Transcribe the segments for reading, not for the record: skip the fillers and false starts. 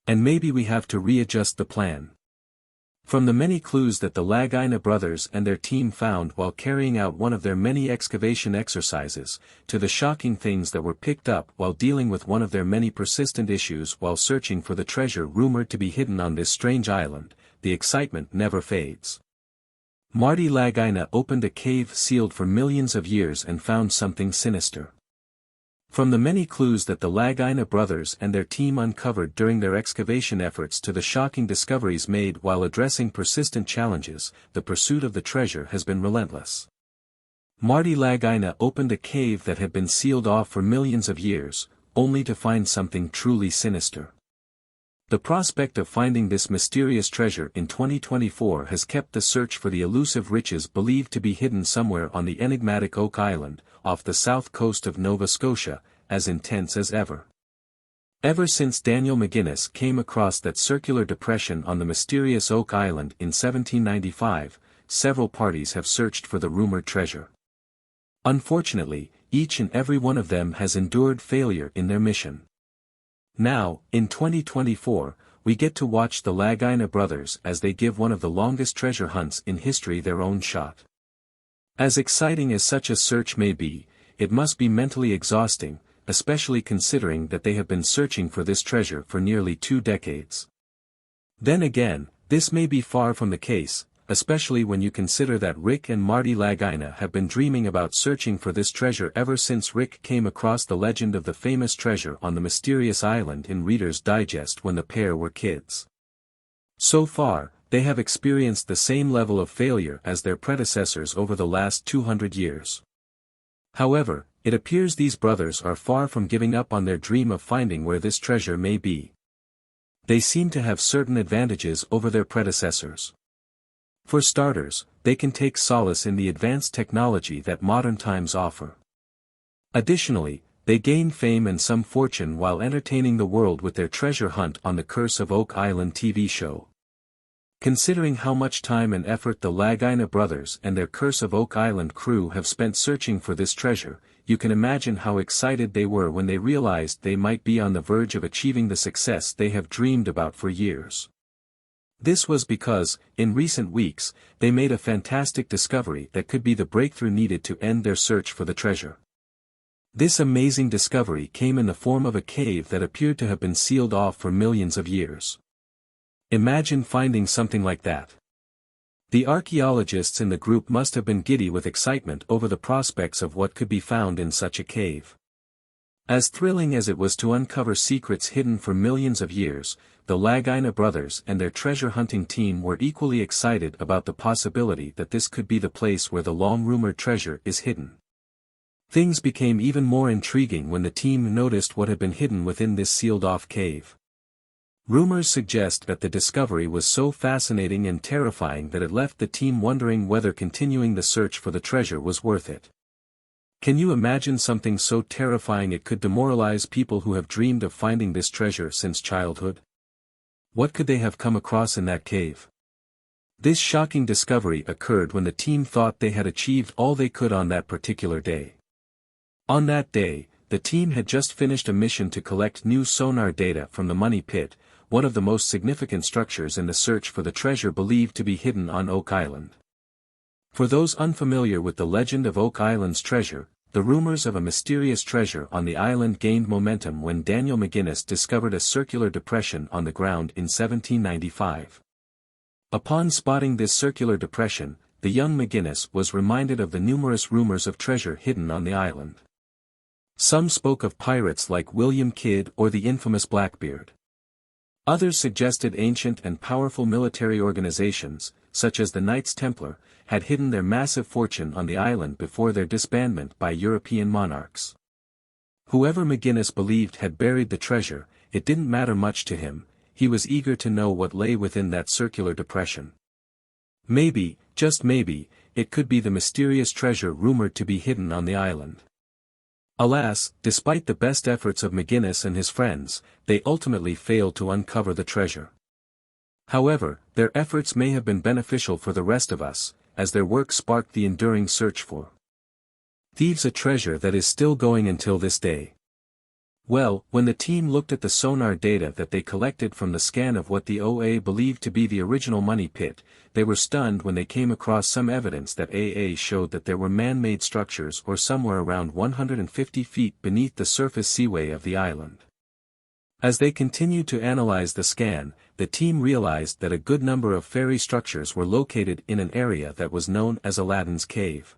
And maybe we have to readjust the plan. From the many clues that the Lagina brothers and their team found while carrying out one of their many excavation exercises, to the shocking things that were picked up while dealing with one of their many persistent issues while searching for the treasure rumored to be hidden on this strange island, the excitement never fades. Marty Lagina opened a cave sealed for millions of years and found something sinister. From the many clues that the Lagina brothers and their team uncovered during their excavation efforts to the shocking discoveries made while addressing persistent challenges, the pursuit of the treasure has been relentless. Marty Lagina opened a cave that had been sealed off for millions of years, only to find something truly sinister. The prospect of finding this mysterious treasure in 2024 has kept the search for the elusive riches believed to be hidden somewhere on the enigmatic Oak Island, off the south coast of Nova Scotia, as intense as ever. Ever since Daniel McGinnis came across that circular depression on the mysterious Oak Island in 1795, several parties have searched for the rumored treasure. Unfortunately, each and every one of them has endured failure in their mission. Now, in 2024, we get to watch the Lagina brothers as they give one of the longest treasure hunts in history their own shot. As exciting as such a search may be, it must be mentally exhausting, especially considering that they have been searching for this treasure for nearly 2 decades. Then again, this may be far from the case, especially when you consider that Rick and Marty Lagina have been dreaming about searching for this treasure ever since Rick came across the legend of the famous treasure on the mysterious island in Reader's Digest when the pair were kids. So far, they have experienced the same level of failure as their predecessors over the last 200 years. However, it appears these brothers are far from giving up on their dream of finding where this treasure may be. They seem to have certain advantages over their predecessors. For starters, they can take solace in the advanced technology that modern times offer. Additionally, they gain fame and some fortune while entertaining the world with their treasure hunt on the Curse of Oak Island TV show. Considering how much time and effort the Lagina brothers and their Curse of Oak Island crew have spent searching for this treasure, you can imagine how excited they were when they realized they might be on the verge of achieving the success they have dreamed about for years. This was because, in recent weeks, they made a fantastic discovery that could be the breakthrough needed to end their search for the treasure. This amazing discovery came in the form of a cave that appeared to have been sealed off for millions of years. Imagine finding something like that. The archaeologists in the group must have been giddy with excitement over the prospects of what could be found in such a cave. As thrilling as it was to uncover secrets hidden for millions of years, the Lagina brothers and their treasure hunting team were equally excited about the possibility that this could be the place where the long-rumored treasure is hidden. Things became even more intriguing when the team noticed what had been hidden within this sealed-off cave. Rumors suggest that the discovery was so fascinating and terrifying that it left the team wondering whether continuing the search for the treasure was worth it. Can you imagine something so terrifying it could demoralize people who have dreamed of finding this treasure since childhood? What could they have come across in that cave? This shocking discovery occurred when the team thought they had achieved all they could on that particular day. On that day, the team had just finished a mission to collect new sonar data from the Money Pit, one of the most significant structures in the search for the treasure believed to be hidden on Oak Island. For those unfamiliar with the legend of Oak Island's treasure, the rumors of a mysterious treasure on the island gained momentum when Daniel McGinnis discovered a circular depression on the ground in 1795. Upon spotting this circular depression, the young McGinnis was reminded of the numerous rumors of treasure hidden on the island. Some spoke of pirates like William Kidd or the infamous Blackbeard. Others suggested ancient and powerful military organizations, such as the Knights Templar, had hidden their massive fortune on the island before their disbandment by European monarchs. Whoever McGinnis believed had buried the treasure, it didn't matter much to him, he was eager to know what lay within that circular depression. Maybe, just maybe, it could be the mysterious treasure rumored to be hidden on the island. Alas, despite the best efforts of McGinnis and his friends, they ultimately failed to uncover the treasure. However, their efforts may have been beneficial for the rest of us, as their work sparked the enduring search for thieves, a treasure that is still going until this day. Well, when the team looked at the sonar data that they collected from the scan of what the OA believed to be the original money pit, they were stunned when they came across some evidence that AA showed that there were man-made structures or somewhere around 150 feet beneath the surface seaway of the island. As they continued to analyze the scan, the team realized that a good number of fairy structures were located in an area that was known as Aladdin's Cave.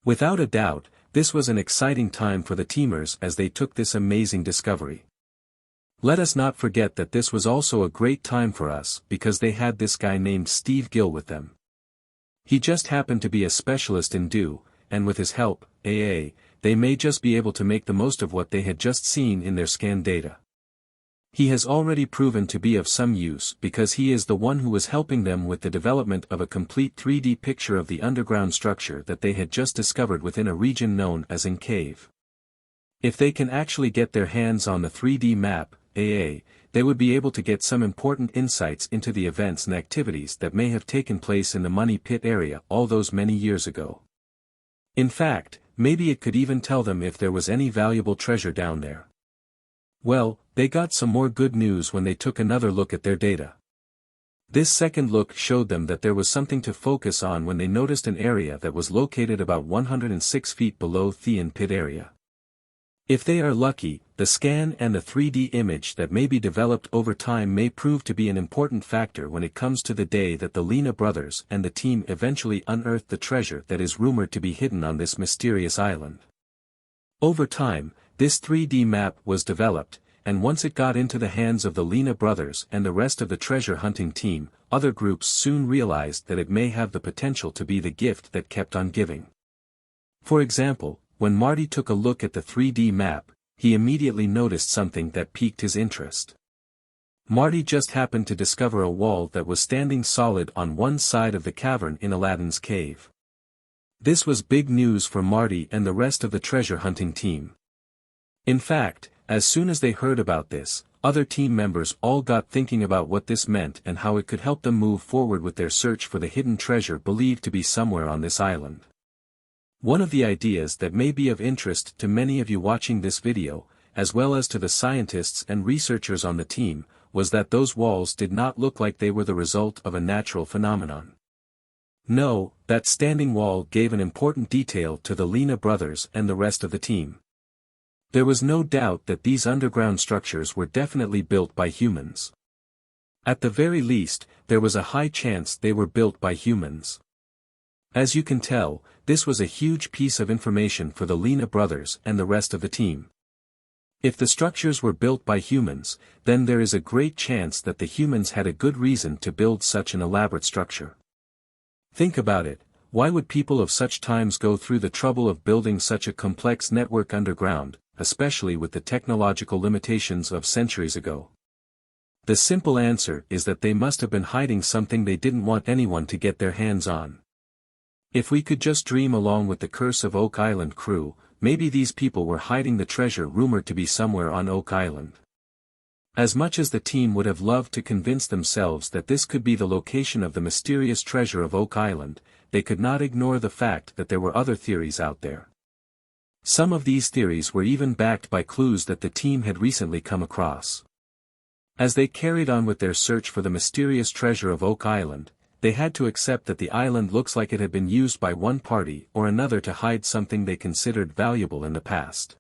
Without a doubt, this was an exciting time for the teamers as they took this amazing discovery. Let us not forget that this was also a great time for us because they had this guy named Steve Gill with them. He just happened to be a specialist in DO, and with his help, AA, they may just be able to make the most of what they had just seen in their scan data. He has already proven to be of some use because he is the one who was helping them with the development of a complete 3D picture of the underground structure that they had just discovered within a region known as an cave. If they can actually get their hands on the 3D map, AA, they would be able to get some important insights into the events and activities that may have taken place in the money pit area all those many years ago. In fact, maybe it could even tell them if there was any valuable treasure down there. Well, they got some more good news when they took another look at their data. This second look showed them that there was something to focus on when they noticed an area that was located about 106 feet below the pit area. If they are lucky, the scan and the 3D image that may be developed over time may prove to be an important factor when it comes to the day that the Lagina brothers and the team eventually unearth the treasure that is rumored to be hidden on this mysterious island. Over time, this 3D map was developed, and once it got into the hands of the Lagina brothers and the rest of the treasure hunting team, other groups soon realized that it may have the potential to be the gift that kept on giving. For example, when Marty took a look at the 3D map, he immediately noticed something that piqued his interest. Marty just happened to discover a wall that was standing solid on one side of the cavern in Aladdin's Cave. This was big news for Marty and the rest of the treasure hunting team. In fact, as soon as they heard about this, other team members all got thinking about what this meant and how it could help them move forward with their search for the hidden treasure believed to be somewhere on this island. One of the ideas that may be of interest to many of you watching this video, as well as to the scientists and researchers on the team, was that those walls did not look like they were the result of a natural phenomenon. No, that standing wall gave an important detail to the Lagina brothers and the rest of the team. There was no doubt that these underground structures were definitely built by humans. At the very least, there was a high chance they were built by humans. As you can tell, this was a huge piece of information for the Lagina brothers and the rest of the team. If the structures were built by humans, then there is a great chance that the humans had a good reason to build such an elaborate structure. Think about it, why would people of such times go through the trouble of building such a complex network underground, especially with the technological limitations of centuries ago? The simple answer is that they must have been hiding something they didn't want anyone to get their hands on. If we could just dream along with the Curse of Oak Island crew, maybe these people were hiding the treasure rumored to be somewhere on Oak Island. As much as the team would have loved to convince themselves that this could be the location of the mysterious treasure of Oak Island, they could not ignore the fact that there were other theories out there. Some of these theories were even backed by clues that the team had recently come across. As they carried on with their search for the mysterious treasure of Oak Island, they had to accept that the island looks like it had been used by one party or another to hide something they considered valuable in the past.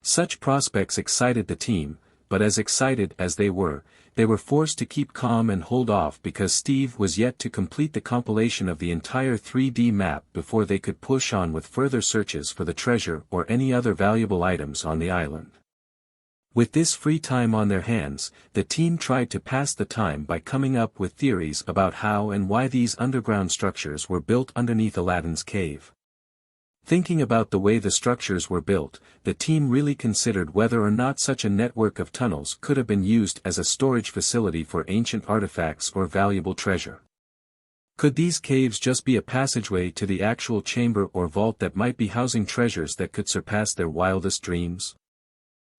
Such prospects excited the team, but as excited as they were forced to keep calm and hold off because Steve was yet to complete the compilation of the entire 3D map before they could push on with further searches for the treasure or any other valuable items on the island. With this free time on their hands, the team tried to pass the time by coming up with theories about how and why these underground structures were built underneath Aladdin's Cave. Thinking about the way the structures were built, the team really considered whether or not such a network of tunnels could have been used as a storage facility for ancient artifacts or valuable treasure. Could these caves just be a passageway to the actual chamber or vault that might be housing treasures that could surpass their wildest dreams?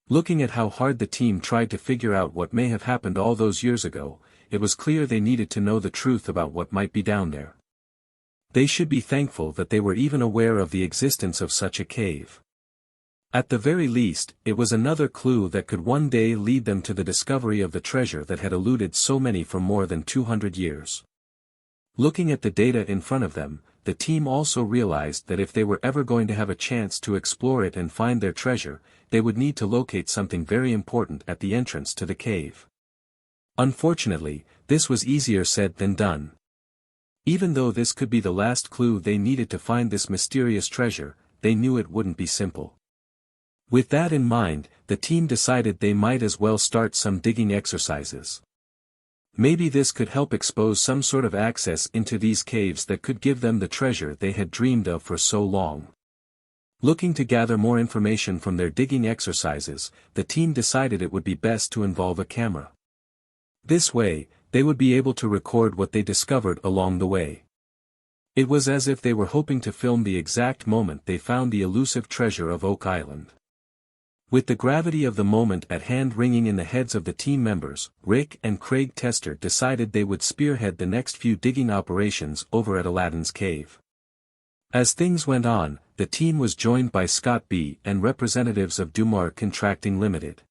Looking at how hard the team tried to figure out what may have happened all those years ago, it was clear they needed to know the truth about what might be down there. They should be thankful that they were even aware of the existence of such a cave. At the very least, it was another clue that could one day lead them to the discovery of the treasure that had eluded so many for more than 200 years. Looking at the data in front of them, the team also realized that if they were ever going to have a chance to explore it and find their treasure, they would need to locate something very important at the entrance to the cave. Unfortunately, this was easier said than done. Even though this could be the last clue they needed to find this mysterious treasure, they knew it wouldn't be simple. With that in mind, the team decided they might as well start some digging exercises. Maybe this could help expose some sort of access into these caves that could give them the treasure they had dreamed of for so long. Looking to gather more information from their digging exercises, the team decided it would be best to involve a camera. This way, they would be able to record what they discovered along the way. It was as if they were hoping to film the exact moment they found the elusive treasure of Oak Island. With the gravity of the moment at hand ringing in the heads of the team members, Rick and Craig Tester decided they would spearhead the next few digging operations over at Aladdin's cave. As things went on, the team was joined by Scott B. and representatives of Dumar Contracting Limited.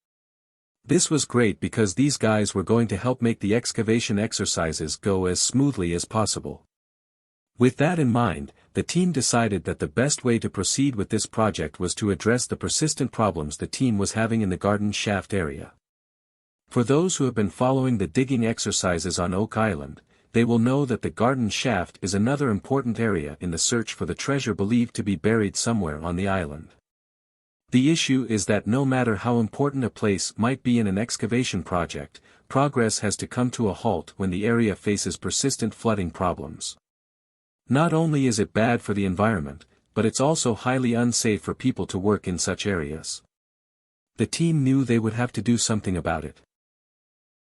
This was great because these guys were going to help make the excavation exercises go as smoothly as possible. With that in mind, the team decided that the best way to proceed with this project was to address the persistent problems the team was having in the garden shaft area. For those who have been following the digging exercises on Oak Island, they will know that the garden shaft is another important area in the search for the treasure believed to be buried somewhere on the island. The issue is that no matter how important a place might be in an excavation project, progress has to come to a halt when the area faces persistent flooding problems. Not only is it bad for the environment, but it's also highly unsafe for people to work in such areas. The team knew they would have to do something about it.